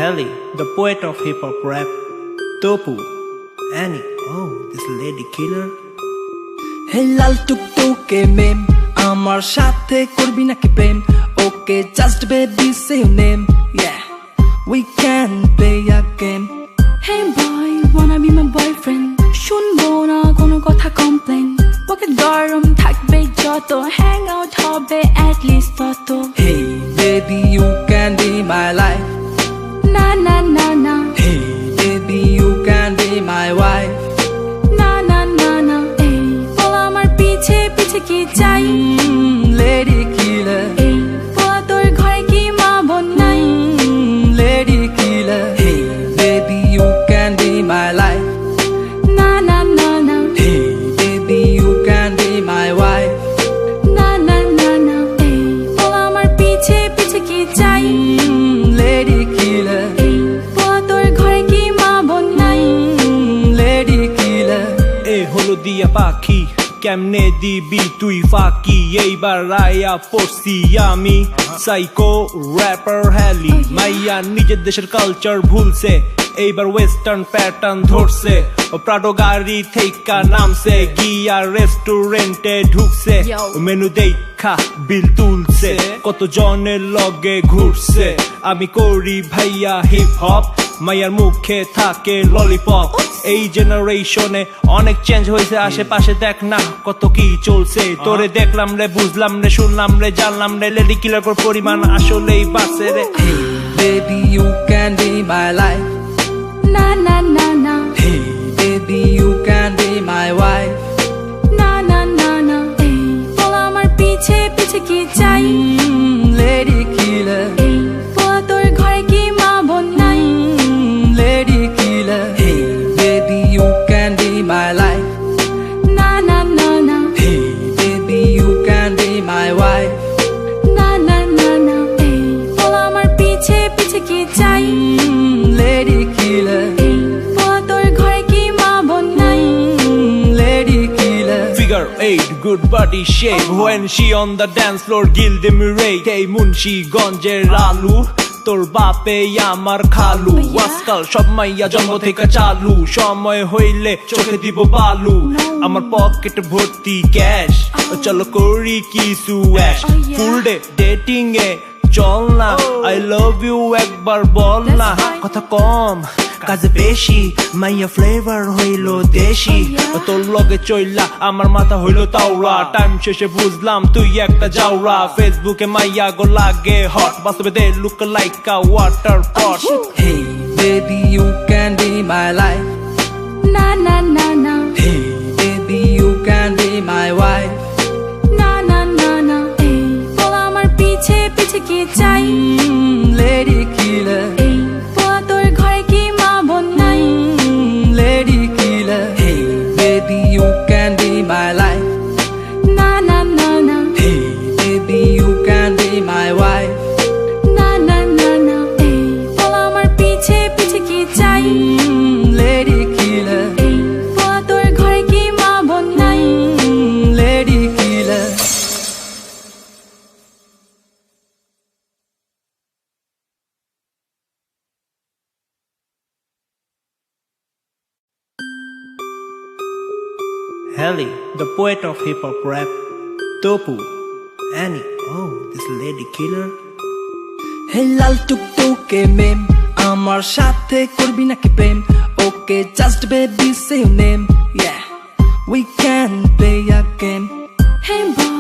Helly, the poet of hip hop rap. Topu, Annie, oh, this lady killer. Hey লাল টুকটুকে মেম আমার সাথে করবি নাকি প্রেম ওকে just baby say you name yeah we can play a game Hey boy wanna be my boyfriend শুনবো না কোনো কথা কমপ্লেন ওকে গরম থাকবে যত হ্যাং আউট হবে at least তত hey baby you can be my life না না না না hey baby you can be my wife না না না না এই বল আমার পিছে পিছে কি চাই lady killer এই বল তোর ঘরে কি মা বোন নাই lady killer hey baby you can be my life না না না না hey baby you can be my wife না না না না এই বল আমার পিছে পিছে কি চাই lady killer এই বল তোর ঘরে কি মা বোন নাই lady killer এ হলো দিয়া পাখি কেমনে দিবি তুই ফাঁকি এইবার রায়া পড়ছি আমি সাইকো র্যাপার হ্যালি মাইয়া নিজের দেশের কালচার ভুলছে এইবার ওয়েস্টার্ন প্যাটার্ন ধরছে প্রাডো গাড়ি থেকে নামছে গিয়া রেস্টুরেন্টে ঢুকছে মেনু দেখা বিল তুলছে কত জনের লগে ঘুরছে আমি করি ভাইয়া হিপ হপ মাইয়ার মুখে থাকে ললিপপ এই জেনারেশনে অনেক চেঞ্জ হয়েছে আশেপাশে দেখ না কত কি চলছে তোরে দেখলাম রে বুঝলাম রে শুনলাম রে জানলাম রে লেডি কিলার পরিমাণ আসলেই বাড়ছে রে hey baby you can be my life না না না না hey baby you can be my wife না না না না এই বল আমার পিছে পিছে কি চাই lady killer এই বল তোর ঘরে কি মা বোন নাই lady killer hey baby you can be my life না না না না hey baby you can be my wife না না না না এই বল আমার পিছে পিছে কি চাই lady killer এই বল তোর ঘরে কি মা বোন নাই lady killer Figure 8, good body shape When she on the dance floor, gilde mirate Hey Munshi গঞ্জের আলু তোর বাপে আমার খালু আজকাল সব মাইয়া জন্ম থেকে চালু সময় হইলে চোখে দিব বালু আমার পকেট ভর্তি ক্যাশ চলো করি কিছু অ্যাশ ফুল ডে ডেটিং এ চল না আই লাভ ইউ একবার বল না কথা কম কাজে বেশি মাইয়া ফ্লেভার হইলো দেশি তোর লগে চইলা আমার মাথা হইলো তাওরা টাইম শেষে বুঝলাম তুই একটা জাউরা ফেসবুকে মাইয়া গো লাগে হট বাস্তবে they look like a water pot hey baby you can be my life না না না না hey baby you can be my wife না না না না এই বল আমার পিছে পিছে কি চাই lady killer এই বল তোর ঘরে কি মা বোন নাই lady killer hey baby you can be my life না না না না hey baby you can be my wife না না না না এই বল আমার পিছে পিছে কি চাই lady killer এই বল তোর ঘরে কি মা বোন নাই lady killer Helly, the poet of hip hop rap. Topu, Annie, oh, this lady killer. hey লাল টুকটুকে মেম আমার সাথে করবি নাকি প্রেম ওকে just baby say you name yeah we can play a game Hey boy